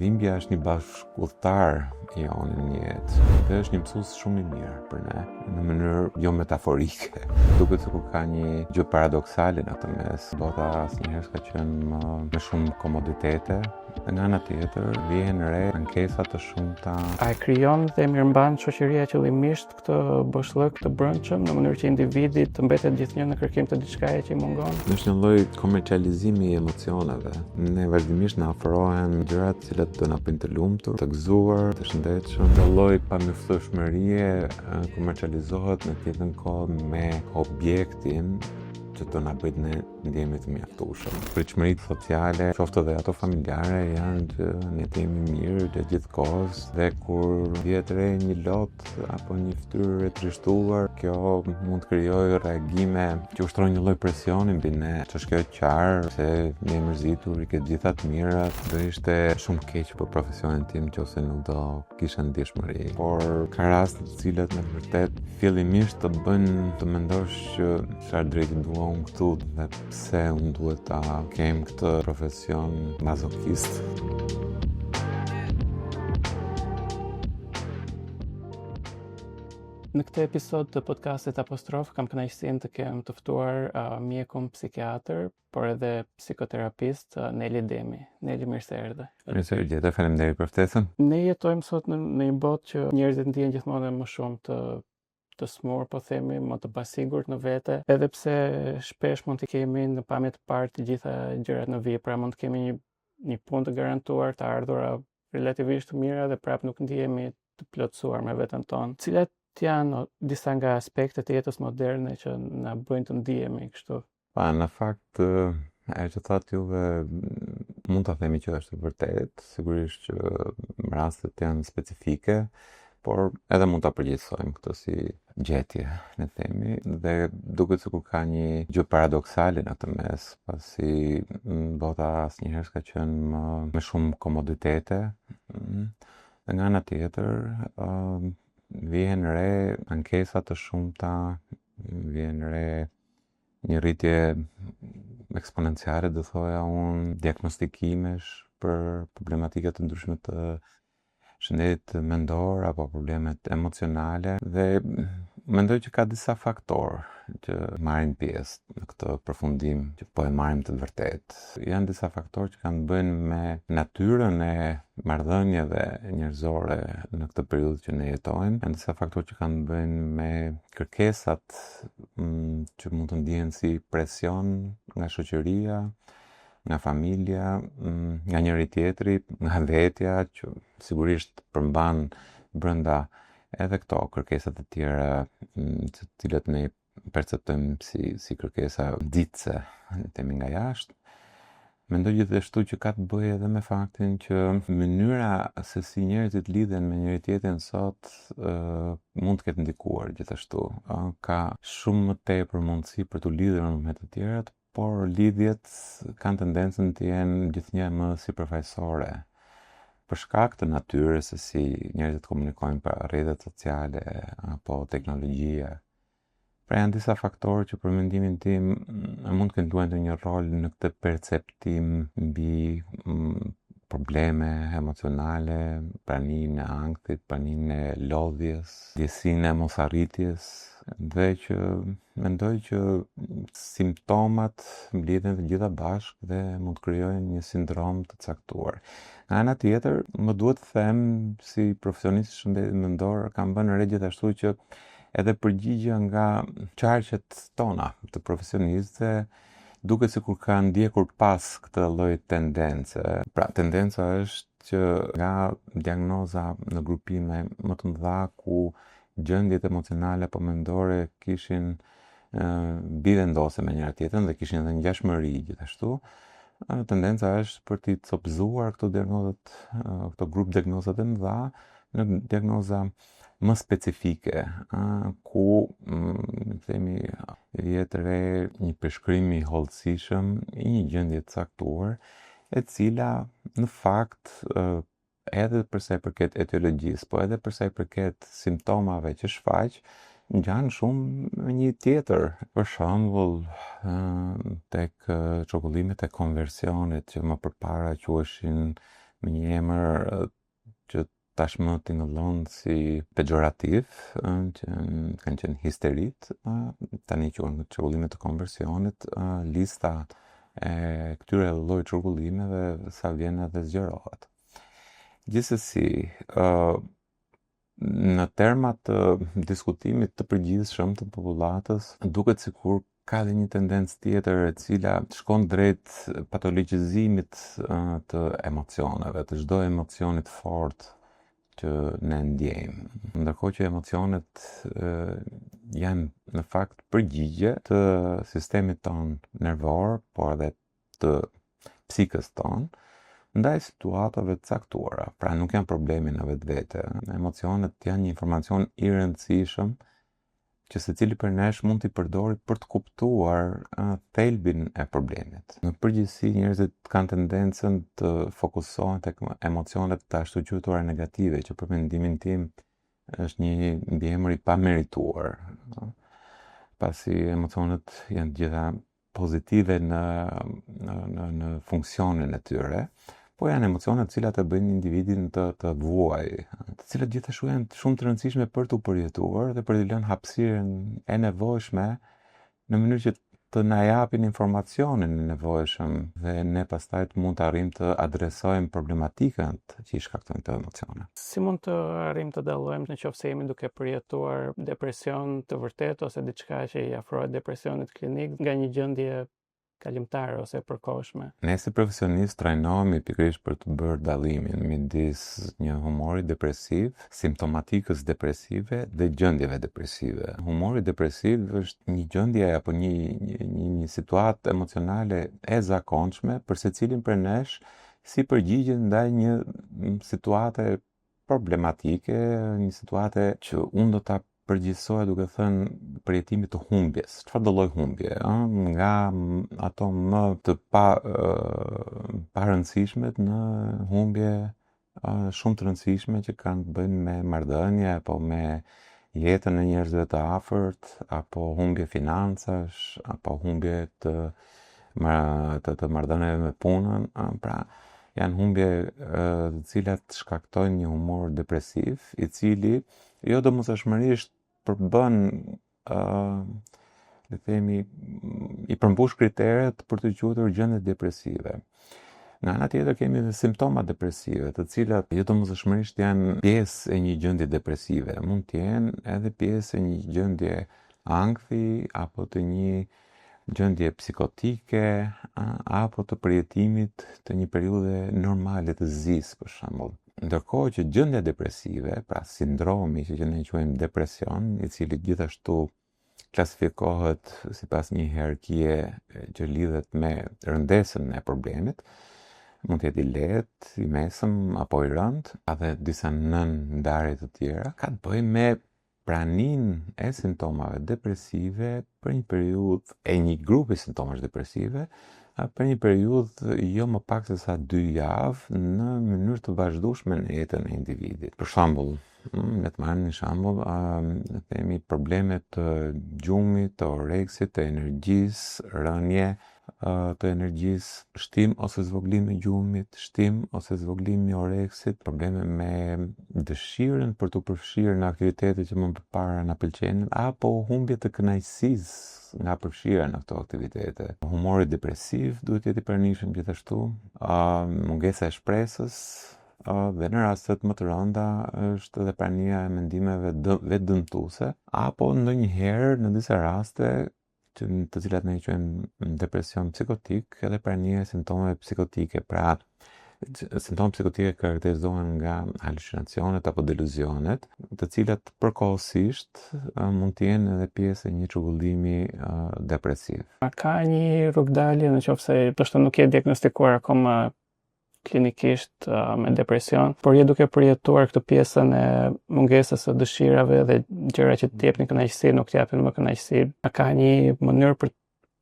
Dhimbja është një bashkëudhëtar i jonë në jetë dhe është një mësues shumë i mirë për ne, në mënyrë jo metaforike. Duket sikur ka një gjë paradoksale në këtë mes. Bota asnjëherë s'ka qenë me shumë komoditete, dhe nga ana tjetër vjen re ankesa të shumta. A e krijon dhe mirëmban shoqëria qëllimisht këtë boshllëk të brendshëm në mënyrë që individi të mbetet gjithnjë në kërkim të diçkaje që i mungon? Është një lloj komercializimi i emocioneve. Ne vazhdimisht na ofrohen gjërat të cilat do na bëjnë të lumtur, të gëzuar, të shëndetshëm. Një lloj pamjoftueshmërie komercializohet në të njëjtën kohë me objektin që të na bëjt ne ndjehemi të mjaftueshëm. Pritshmëritë sociale, qoftë edhe ato familjare, janë që ne të jemi mirë të gjithë kohës, dhe kur vjet re një lot apo një fytyrë e trishtuar, kjo mund të krijojë reagime që ushtrojnë një lloj presioni mbi ne. Ç'është kjo qartë se ne jemi mërzitur, i ke gjitha të mirat, do ishte shumë keq për profesionin tim nëse nuk do kisha ndjeshmëri. Por ka raste të cilat me vërtet fillimisht të bën të mendosh që çfarë drejti dua unë këtu dhe pse unë duhet ta kem këtë profesion mazokist. Në këtë episod të podcastit Apostrof kam kënaqësinë të kem të ftuar mjekun psikiatër, por edhe psikoterapist Neli Demi. Neli, mirë se erdhe. Mirë se erdhe, faleminderit për ftesën. Ne jetojmë sot në një botë që njerëzit ndihen gjithmonë më shumë të smur, po themi, më të pasigurt në vete, edhe pse shpesh mund të kemi në pamje të parë të gjitha gjërat në vijë, pra mund të kemi një punë të garantuar, të ardhura relativisht të mira dhe prap nuk ndihemi të plotësuar me veten tonë. Cilat janë disa nga aspektet e jetës moderne që na bëjnë të ndihemi kështu? Pa, në fakt, ajo që thatë juve mund ta themi që është vërtet, sigurisht që rastet janë specifike, por edhe mund ta përgjithësojmë këtë si gjetje, ne themi, dhe duket sikur ka një gjë paradoksale në këtë mes, pasi bota asnjëherë s'ka qenë me shumë komoditete, dhe nga ana tjetër vjen re ankesa të shumta, vjen re një rritje eksponenciale, do thoja unë, diagnostikimesh për problematike të ndryshme të shëndetit mendor apo problemet emocionale, dhe mendoj që ka disa faktorë që marrin pjesë në këtë përfundim që po e marrim të vërtet. Janë disa faktorë që kanë bënë me natyrën e marrëdhënieve njerëzore në këtë periudhë që ne jetojmë. Janë disa faktorë që kanë bënë me kërkesat që mund të ndihen si presion nga shoqëria, nga familja, nga njëri tjetri, nga vetja, që sigurisht përmban brenda edhe këto kërkesat e tjera të cilat ne perceptojmë si kërkesa ditëse, themi nga jashtë. Mendoj gjithashtu që ka të bëjë edhe me faktin që mënyra se si njerëzit lidhen me njëri tjetrin sot mund të ketë ndikuar gjithashtu. Ka shumë më tepër mundësi për të lidhur me të tjerat, por lidhjet kanë tendencën të jenë gjithnjë më sipërfaqësore, për shkak të natyrës se si njerëzit komunikojnë për rrjetet sociale apo teknologjia. Pra janë disa faktorë që për mendimin tim mund të luajnë një rol në këtë perceptim mbi probleme emocionale, praninë e ankthit, praninë e lodhjes, ndjesinë e mosarritjes, dhe që mendoj që simptomat mblidhen të gjitha bashkë dhe mund të krijojnë një sindrom të caktuar. Nga ana tjetër, më duhet të them si profesionist i shëndetit mendor, kam bënë re gjithashtu që edhe përgjigje nga qarqet tona të profesionistëve duket sikur ka ndjekur pas këtë lloj tendence. Pra, tendenca është që nga diagnoza në grupime më të mëdha ku gjendjet emocionale apo mendore kishin bivendose me njëra tjetrën dhe kishin edhe ngjashmëri gjithashtu, tendenca është për t'i copëzuar këto diagnozat, këto grup diagnozat e mëdha në diagnoza më specifike, ku themi vjet re një përshkrim i hollësishëm i një gjendje të caktuar, e cila në fakt edhe përsa i përket etiologjisë, po edhe përsa i përket simptomave që shfaq, ngjan shumë me një tjetër. Për shembull, tek çokullimet e konversionit që më përpara quheshin me një emër që tashmë tingëllon si pejorativ, që kanë qenë histerit, tani quhen në çrregullimet të konversionit, lista e këtyre lloj çrregullimeve sa vjen edhe zgjerohet. Gjithsesi, në terma të diskutimit të përgjithshëm të popullatës, duket sikur ka dhe një tendencë tjetër e cila shkon drejt patologjizimit të emocioneve, të çdo emocionit fort që ne ndjejmë. Ndërkohë që emocionet janë në fakt përgjigje të sistemit ton nervor, por edhe të psikës ton, ndaj situatave të caktuara. Pra nuk janë problemi në vetvete. Emocionet janë një informacion i rëndësishëm që secili për nesh mund t'i përdori për të kuptuar thelbin e problemit. Në përgjithësi, njerëzit kanë tendencën të fokusohen tek emocionet të ashtu quajtura negative, që për mendimin tim është një mbiemër i pamerituar. Pasi emocionet janë gjitha pozitive në funksionin e tyre, po janë emocionet të cilat e bëjnë individin të vuaj, të cilat gjithashtu janë shumë të rëndësishme për të përjetuar dhe për të lënë hapësirën e nevojshme në mënyrë që të na japin informacionin e nevojshëm dhe ne pastaj mund të arrijmë të adresojmë problematikën që i shkaktojnë këto emocione. Si mund të arrijmë të dallojmë nëse jemi duke përjetuar depresion të vërtetë ose diçka që i afrohet depresionit klinik nga një gjendje kalimtare ose përkohshme? Ne si profesionistë trajnohemi pikërisht për të bërë dallimin midis një humori depresiv, simptomatikës depresive dhe gjendjeve depresive. Humori depresiv është një gjendje apo një situatë emocionale e zakonshme për secilin prej nesh si përgjigje ndaj një situate problematike, një situate që unë do ta përgjithësoja duke thënë përjetimit të humbjes. Çfarë do lloj humbje? Nga ato më të parëndësishmet në humbje shumë të rëndësishme që kanë të bëjnë me marrëdhënie apo me jetën e njerëzve të afërt, apo humbje financash, apo humbje të marrëdhënieve me punën, pra janë humbje të cilat shkaktojnë një humor depresiv, i cili jo domosdoshmërisht përbën, le themi, i përmbush kriteret për të quajtur gjendje depresive. Nga ana tjetër kemi edhe simptoma depresive, të cilat jo domosdoshmërisht janë pjesë e një gjendje depresive, mund të jenë edhe pjesë e një gjendje ankthi apo të një gjendje psikotike apo të përjetimit të një periudhe normale të zis, për shembull. Ndërkohë që gjendja depresive, pra sindromi që ne quajmë depresion, i cili gjithashtu klasifikohet sipas një hierarkie që lidhet me rëndesën e problemit, mund të jetë i lehtë, i mesëm apo i rëndë, ka dhe disa ndarje të tjera, ka të bëjë me praninë e simptomave depresive për një periudhë e një grupi simptomash depresive për një periudhë jo më pak se sa 2 javë në mënyrë të vazhdueshme në jetën e individit. Për shembull, le të marrim një shembull, themi probleme të gjumit, të oreksit, të energjisë, rënje të energjisë, shtim ose zvoglim i gjumit, shtim ose zvoglim i oreksit, probleme me dëshirën për të përfshirë në aktivitete që më përpara na pëlqenin, apo humbje të kënaqësisë nga përfshira në këto aktivitete. Humori depresiv duhet jetë i pranishëm gjithashtu, mungesa e shpresës, dhe në rastet më të rënda është edhe prania e mendimeve vetëdëmtuese, apo ndonjëherë në disa raste të cilat ne i quajmë depresion psikotik, edhe prania e simptomeve psikotike. Pra, simptomet psikotike karakterizohen nga halucinacionet apo deluzionet, të cilat përkohësisht mund të jenë edhe pjesë e një çrregullimi depresiv. A ka një rrugdalje nëse ndoshta nuk je diagnostikuar akoma klinikisht me depresion, por je duke përjetuar këtë pjesën e mungesës së dëshirave dhe gjëra që të japin kënaqësi nuk të japin më kënaqësi. A ka një mënyrë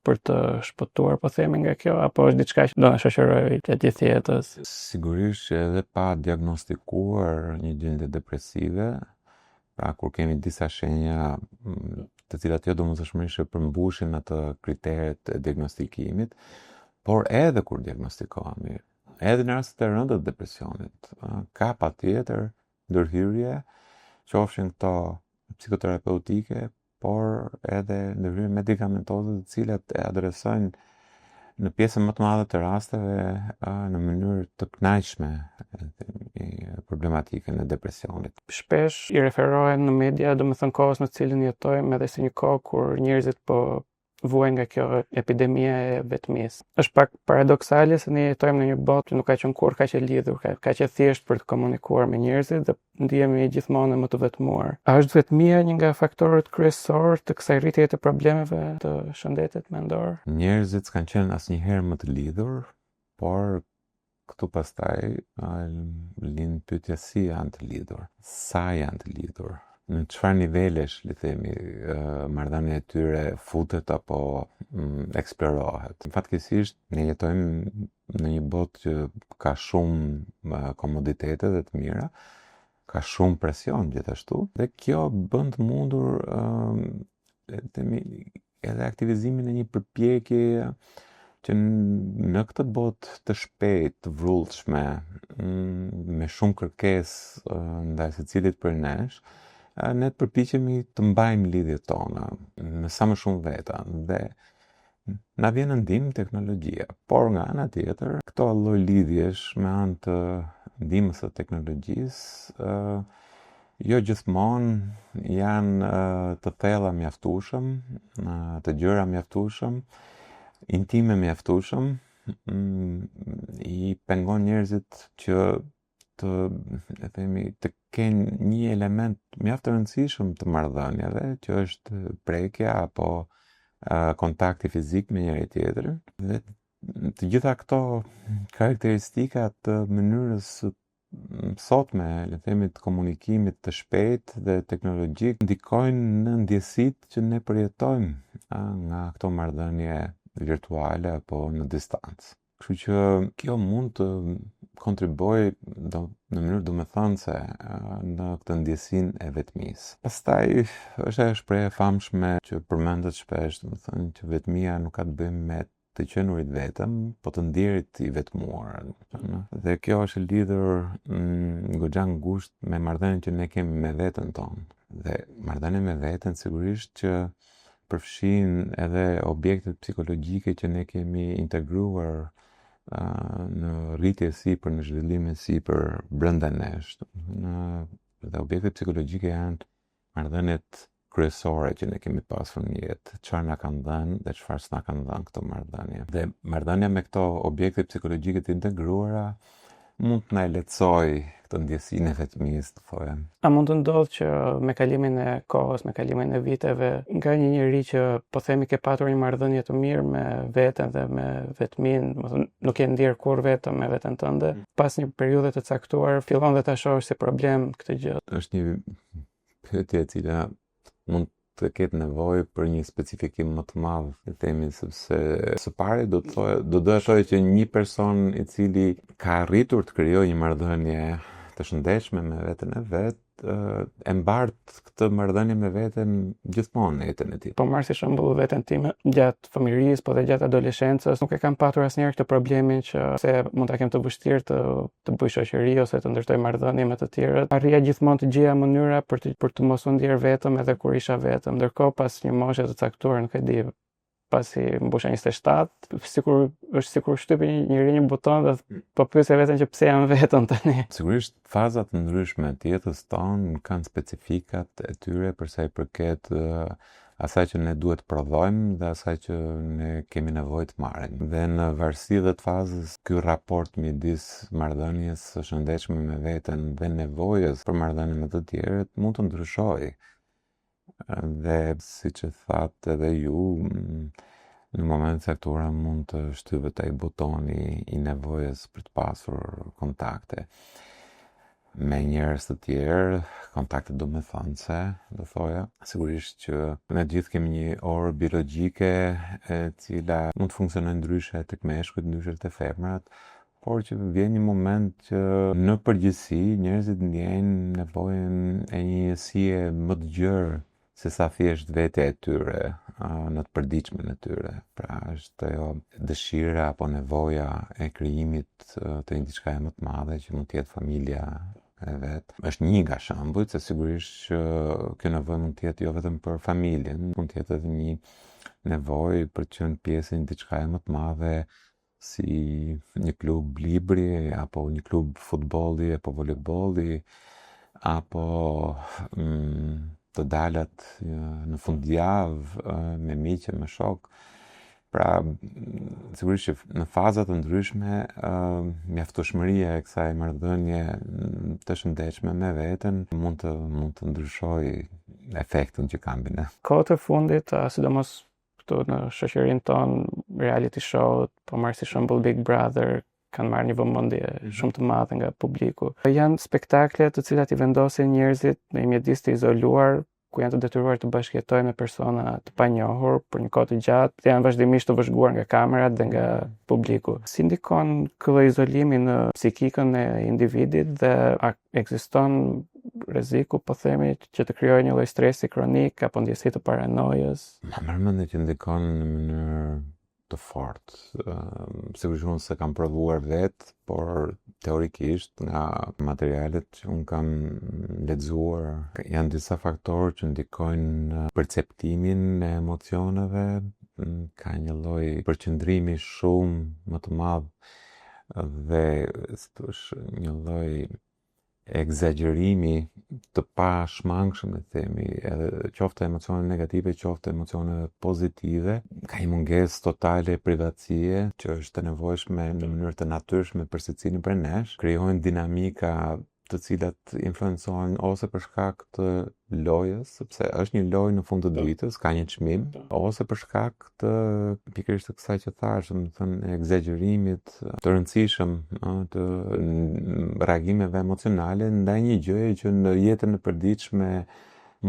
për të shpëtuar, po themi, nga kjo, apo është diçka që do na shoqërojë gjatë gjithë jetës? Sigurisht që edhe pa diagnostikuar një gjendje depresive, pra kur kemi disa shenja të cilat jo domosdoshmërisht përmbushin atë kriteret e diagnostikimit, por edhe kur diagnostikohemi, Edhe në rastet e rënda të depresionit, ka patjetër ndërhyrje, qofshin këto psikoterapeutike, por edhe ndërhyrje medikamentose të cilat e adresojnë në pjesën më të madhe të rasteve në mënyrë të kënaqshme problematikën e depresionit. Shpesh i referohen në media, domethënë kohës në cilën jetojmë, edhe si një kohë kur njerëzit po vuajnë nga kjo epidemia e vetmisë. Është pak paradoksale se ne jetojmë në një botë që nuk ka qenë kurrë kaq e lidhur, kaq e thjeshtë për të komunikuar me njerëzit dhe ndihemi gjithmonë më të vetmuar. A është vetmia një nga faktorët kryesorë të kësaj rritjeje të problemeve të shëndetit mendor? Njerëzit s'kan qenë asnjëherë më të lidhur, por këtu pastaj lind pyetja si janë të lidhur, sa janë të lidhur. Në çfarë nivelesh, le themi, marrëdhënia e tyre futet apo eksplorohet. Fatkeqësisht ne jetojmë në një botë që ka shumë komoditete dhe të mira, ka shumë presion gjithashtu, dhe kjo bën të mundur le themi edhe aktivizimin e një përpjekje që në këtë botë të shpejtë, të vrullshme, me shumë kërkesë ndaj secilit për nesh, ne të përpiqemi të mbajmë lidhjet tona me sa më shumë veta dhe na vjen në ndihmë teknologjia, por nga ana tjetër këto lloj lidhjesh me anë të ndihmës së teknologjisë jo gjithmonë janë të thella mjaftueshëm, të gjëra mjaftueshëm, intime mjaftueshëm, i pengon njerëzit që të kenë një element mjaft të rëndësishëm të marrëdhënieve, që është prekja apo kontakti fizik me njëri tjetrin. Dhe të gjitha këto karakteristika të mënyrës sotme, le themi, të komunikimit të shpejtë dhe teknologjik ndikojnë në ndjesitë që ne përjetojmë nga këto marrëdhënie virtuale apo në distancë. Kështu që kjo mund të kontribuoj në mënyrë domethënëse në këtë ndjesinë e vetmisë. Pastaj është ajo shprehje e famshme që përmendet shpesh, domethënë që vetmia nuk ka të bëjë me të qenurit vetëm, po të ndjerit i vetmuar. Dhe kjo është lidhur goxha ngushtë me marrëdhënien që ne kemi me veten tonë. Dhe marrëdhënia me veten sigurisht që përfshin edhe objektet psikologjike që ne kemi integruar në rritje sipër, në zhvillime sipër brenda nesh. Dhe objektet psikologjike janë marrëdhëniet kryesore që ne kemi pasur në jetë, çfarë na kanë dhënë dhe çfarë s'na kanë dhënë këto marrëdhënie. Dhe marrëdhënia me këto objekte psikologjike të integruara mund të na lehtësoj këtë ndjesinë e vetmisë, të thoya. A mund të ndodhë që me kalimin e kohës, me kalimin e viteve, nga një njeri që po themi ke patur një marrëdhënie të mirë me veten dhe me vetminë, nuk e ndjer kurrë vetëm me veten tënde, pas një periudhe të caktuar fillon dhe ta shohësh si problem këtë gjë? Është një pyetje e cila mund të ketë nevojë për një specifikim më të madh, le të themi, sepse së pari do të thojë që një person i cili ka arritur të krijojë një marrëdhënie të shëndetshme me veten e vet, e mbart këtë marrëdhënie me veten gjithmonë në jetën e tij. Po marr si shembull veten time, gjatë fëmijërisë, po dhe gjatë adoleshencës, nuk e kam patur asnjëherë këtë problemin që se mund ta kem të vështirë të bëj shoqëri ose të ndërtoj marrëdhënie me të tjerët. Arrija gjithmonë të gjeja mënyra për të mos u ndier vetëm edhe kur isha vetëm. Ndërkohë pas një moshe të caktuar, nuk e di, pasi mbusha 27, sikur shtypi njëri një buton dhe po pyesja veten që pse jam vetëm tani. Sigurisht fazat të ndryshme të jetës tonë kanë specifikat e tyre për sa i përket asaj që ne duhet të prodhojmë dhe asaj që ne kemi nevojë të marrim. Dhe në varësi dhe të fazës, ky raport midis marrëdhënies së shëndetshme me veten dhe nevojës për marrëdhënie me të tjerët mund të ndryshojë. Dhe siç e thatë edhe ju, në momentet caktuara mund të shtypet ai butoni i nevojës për të pasur kontakte me njerëz të tjerë, kontakte domethënëse, do thoja. Sigurisht që ne gjithë kemi një orë biologjike e cila mund të funksionojë ndryshe tek meshkujt, ndryshe te femrat, por që vjen një moment që në përgjithësi njerëzit ndjejnë nevojën e një jesie më të gjerë se sa thjesht vetja e tyre në të përditshmen e tyre. Pra është ajo dëshira apo nevoja e krijimit të një diçkaje më të madhe që mund të jetë familja e vet. Është një nga shembujt, se sigurisht që kjo nevojë mund të jetë jo vetëm për familjen, mund të jetë edhe një nevojë për të qenë pjesë e një diçkaje më të madhe, si një klub libri, apo një klub futbolli, apo voleybolli, apo të dalat në fundjavë me miqe, me shok. Pra, sigurisht që në faza të ndryshme, mjaftueshmëria e kësaj marrëdhënie të shëndetshme me veten mund të ndryshojë efektin që ka mbi ne. Kohët e fundit, sidomos këtu në shoqërinë tonë, reality show, po marr si shembull Big Brother, kanë marrë një vëmendje shumë të madhe nga publiku. Janë spektakle të cilat i vendosin njerëzit në një mjedis të izoluar, ku janë të detyruar të bashkëjetojnë me persona të panjohur për një kohë të gjatë, janë vazhdimisht të vëzhguar nga kamerat dhe nga publiku. Si ndikon ky lloj izolimi në psikikën e individit dhe a ekziston rreziku, po themi, që të krijojë një lloj stresi kronik apo ndjesi të paranojës? Ma mendoj që ndikon në mënyrë të fortë. Sigurisht unë se kam provuar vetë, por teorikisht nga materialet që unë kam lexuar, janë disa faktorë që ndikojnë në perceptimin e emocioneve, ka një lloj përqendrimi shumë më të madh dhe një lloj egzagjerimi të pashmangshëm, le të themi, edhe qoftë emocione negative, qoftë emocione pozitive. Ka një mungesë totale privatësie që është e nevojshme në mënyrë të natyrshme për secilin prej nesh. Krijojnë dinamika të cilat influencojnë ose për shkak të lojës, sepse është një lojë në fund të ditës, ka një çmim, ose për shkak të pikërisht të kësaj që thash, do të thënë egzagjerimit të rëndësishëm të reagimeve emocionale ndaj një gjëje që në jetën e përditshme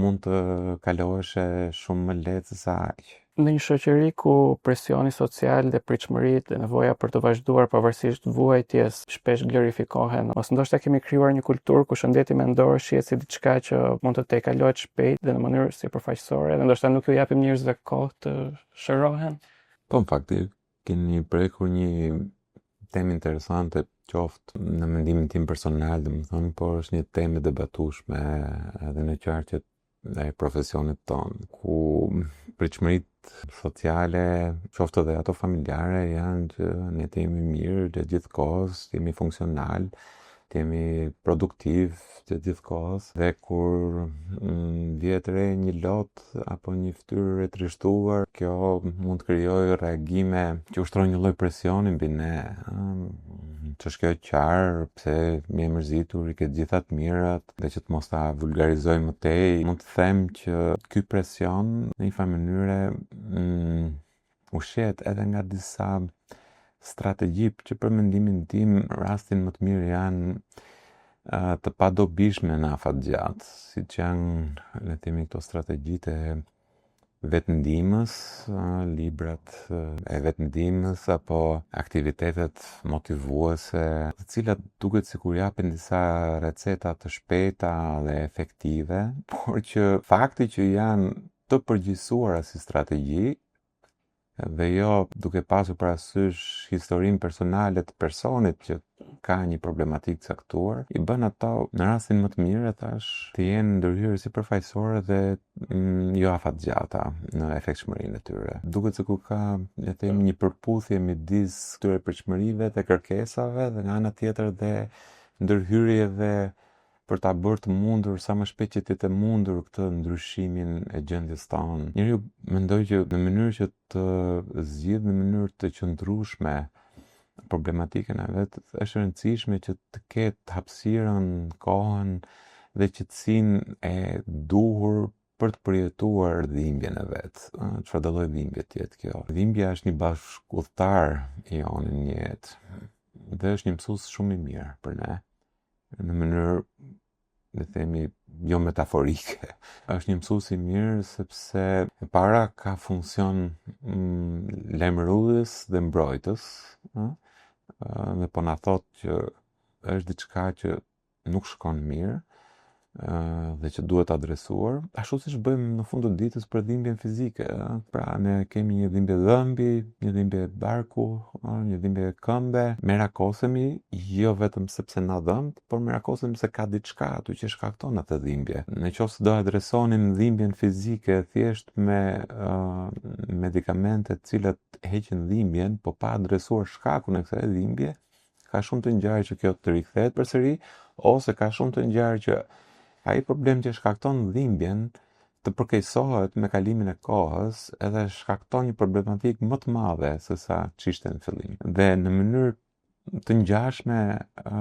mund të kalohesh shumë më lehtë se sa aq. Në një shoqëri ku presioni social dhe pritshmëritë dhe nevoja për të vazhduar pavarësisht vuajtjes shpesh glorifikohen, ose ndoshta kemi krijuar një kulturë ku shëndeti mendor shihet si diçka që mund të tejkalohet shpejt dhe në mënyrë sipërfaqësore, dhe ndoshta nuk ju japim njerëzve kohë të shërohen. Po, në fakt, keni prekur një temë interesante, qoftë në mendimin tim personal, domethënë, por është një temë e debatueshme edhe në qarqet e profesionit tonë, ku pritshmëritë sociale, qoftë edhe ato familjare, janë që ne të jemi mirë të gjithë kohës, të jemi funksional, të jemi produktiv të gjithë kohës, dhe kur vjet re një lot apo një fytyrë e trishtuar, kjo mund të krijojë reagime që ushtrojnë një lloj presioni mbi ne. Ç'është kjo qarë, pse më e mërzitur, i ke gjitha të mirat, dhe që të mos ta vulgarizoj më tej, mund të them që ky presion në një farë mënyre ushqehet edhe nga disa strategji që për mendimin tim rastin më të mirë janë të padobishme në afatgjatë, siç janë, le të themi, këto strategjitë e vetëndimës, librat e vetëndimës apo aktivitetet motivuese, të cilat duket sikur japin disa receta të shpejta dhe efektive, por që fakti që janë të përgjithësuara si strategji dhe jo duke pasur parasysh historinë personale të personit që ka një problematikë caktuar, i bën ato në rastin më të mirë, thash, të jenë ndërhyrje sipërfaqësore dhe jo afatgjata në efektshmërinë e tyre. Duket sikur ka, le të themi, një përputhje midis këtyre pritshmërive dhe kërkesave, dhe nga ana tjetër dhe ndërhyrjeve për ta bërë të mundur sa më shpejt që të mundur këtë ndryshimin e gjendjes tonë. Njeriu mendoj që në mënyrë që të zgjidhë në mënyrë të qëndrueshme problematikën e vet, është e rëndësishme që të ketë hapësirën, kohën dhe qetësinë e duhur për të përjetuar dhimbjen e vet. Çfarë do lloj dhimbje të jetë kjo? Dhimbja është një bashkëudhëtar i jonë në jetë dhe është një mësues shumë i mirë për ne, në mënyrë, le të themi, jo metaforike. Është një mësues i mirë sepse e para ka funksion lajmërues dhe mbrojtës, dhe po na thotë që është diçka që nuk shkon mirë, dhe që duhet adresuar, ashtu siç bëjmë në fund të ditës për dhimbjen fizike. Pra ne kemi një dhimbje dhëmbi, një dhimbje barku, një dhimbje këmbe, merakosemi jo vetëm sepse na dhëmb, por merakosemi se ka diçka aty që shkakton atë dhimbje. Nëse do adresonim dhimbjen fizike thjesht me medikamente të cilat heqin dhimbjen, po pa adresuar shkakun e kësaj dhimbje, ka shumë të ngjarë që kjo të rikthehet përsëri, ose ka shumë të ngjarë që ai problem që shkakton dhimbjen të përkeqësohet me kalimin e kohës edhe shkakton një problematikë më të madhe se sa ç'ishte në fillim. Dhe në mënyrë të ngjashme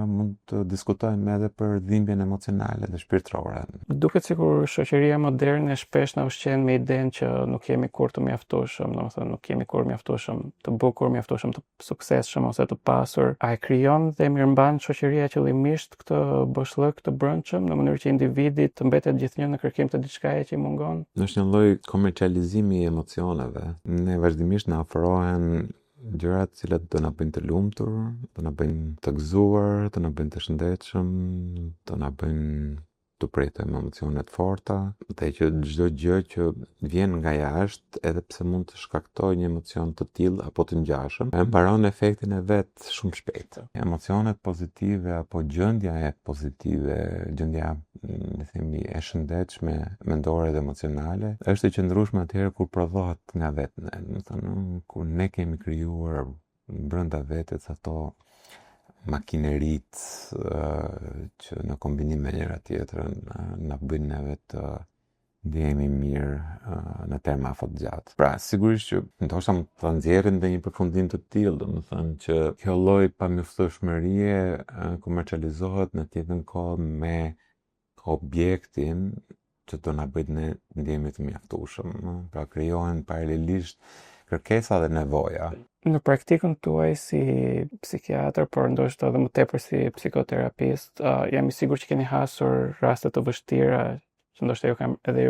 mund të diskutojmë edhe për dhimbjen emocionale dhe shpirtërore. Duket sikur shoqëria moderne shpesh na ushqen me idenë që nuk jemi kur të mjaftueshëm, domethënë nuk jemi kur mjaftueshëm të bukur, mjaftueshëm të suksesshëm ose të pasur. A e krijon dhe mirëmban shoqëria qëllimisht këtë boshllëk të brendshëm në mënyrë që individi të mbetet gjithnjë në kërkim të diçkaje që i mungon? Është një lloj komercializimi i emocioneve. Ne vazhdimisht na ofrohen gjërat cilat do na bëjnë të lumtur, do na bëjnë të gëzuar, do na bëjnë të shëndetshëm, do na bëjnë të pretojmë emocione të forta, dhe që çdo gjë që vjen nga jashtë, edhe pse mund të shkaktojë një emocion të tillë apo të ngjashëm, e mbaron efektin e vet shumë shpejt. Emocionet pozitive apo gjendja e pozitive, gjendja le themi e shëndetshme mendore dhe emocionale, është e qëndrueshme atëherë kur prodhohet nga vetja. Do të thonë, kur ne kemi krijuar brenda vetes ato makinerit që në kombinim me njëra tjetrën na bëjnë neve të ndjehemi mirë në terma afat gjatë. Pra, sigurisht që ndoshta mund ta nxjerrim në një përfundim të tillë, domethënë që kjo lloj pamjaftueshmërie komercializohet në të njëjtën kohë me objektin që do na bëjë ne ndjehemi të mjaftueshëm. Pra, krijohen paralelisht kërkesa dhe nevoja. Në praktikën tuaj si psikiatër, por ndoshta edhe më tepër si psikoterapist, jam i sigurt që keni hasur raste të vështira që ndoshta ju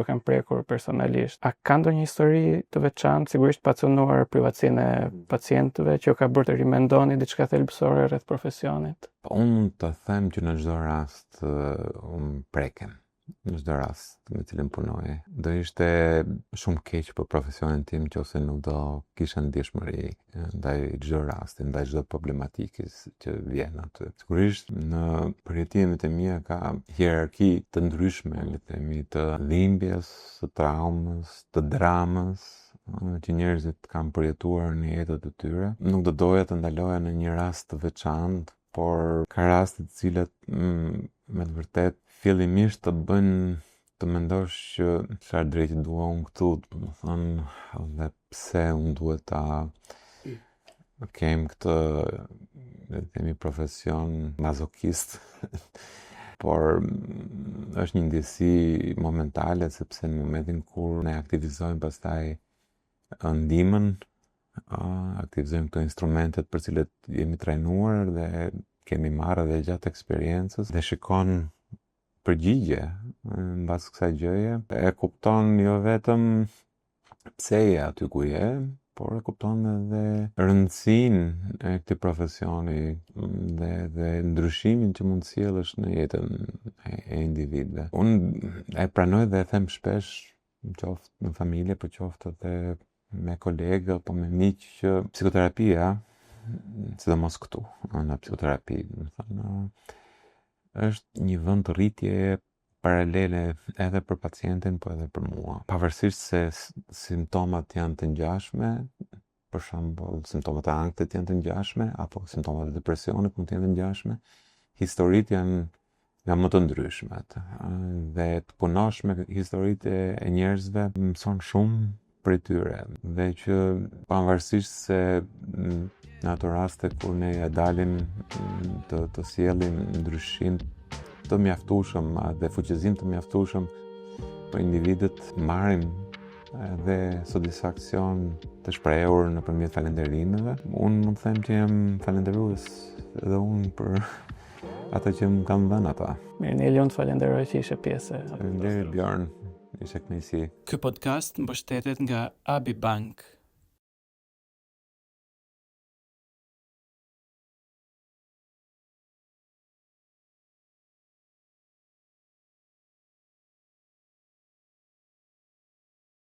kanë prekur personalisht. A ka ndonjë histori të veçantë, sigurisht pa cënuar privatësinë e pacientëve, që ju ka bërë të rimendoni diçka thelbësore rreth profesionit? Unë mund të them që në çdo rast unë prekem. Në çdo rast me cilin punoj. Do ishte shumë keq për profesionin tim nëse nuk do kisha ndjeshmëri ndaj çdo rasti, ndaj çdo problematikës që vjen aty. Sigurisht në përjetimet e mia ka hierarki të ndryshme, le të themi, të dhimbjes, të traumës, të dramës që njerëzit kanë përjetuar në jetët e tyre. Nuk do doja të ndaloja në një rast të veçantë, por ka raste të cilat me të vërtet fillimisht të bën të mendosh që çfarë drejti dua unë këtu, domethënë, dhe pse unë duhet ta kem këtë, le të themi, profesion mazokist. Por është një ndjesi momentale, sepse në momentin kur ne aktivizojmë pastaj ndihmën, aktivizojmë këto instrumentet për cilët jemi trajnuar dhe kemi marrë edhe gjatë eksperiencës, dhe shikon përgjigje mbas kësaj gjëje, e kupton jo vetëm pse je aty ku je, por e kupton edhe rëndësinë e këtij profesioni dhe ndryshimin që mund sjellësh në jetën e individëve. Unë e pranoj dhe e them shpesh, qoftë në familje, por qoftë edhe me kolegë apo me miq, që psikoterapia, sidomos këtu në psikoterapi, domethënë, është një vend rritjeje paralele edhe për pacientin, po edhe për mua. Pavarësisht se simptomat janë të ngjashme, për shembull, simptomat e ankthit janë të ngjashme, apo simptomat e depresionit mund të jenë të ngjashme, historitë janë nga më të ndryshmet. Dhe të punosh me historitë e njerëzve mëson shumë për tyre, dhe që pavarësisht se në ato raste kur ne ja dalim të sjellim ndryshim të mjaftueshëm dhe fuqizim të mjaftueshëm për individët, marrim edhe satisfaksion të shprehur nëpërmjet falënderimeve. Unë mund të them që jam falënderues edhe unë për ata që më kanë dhënë ata. Mirë, Neli, unë të falenderoj që ishe pjesë. Faleminderit Bjorn, ishte kënaqësi. Ky podcast mbështetet nga Abi Bank.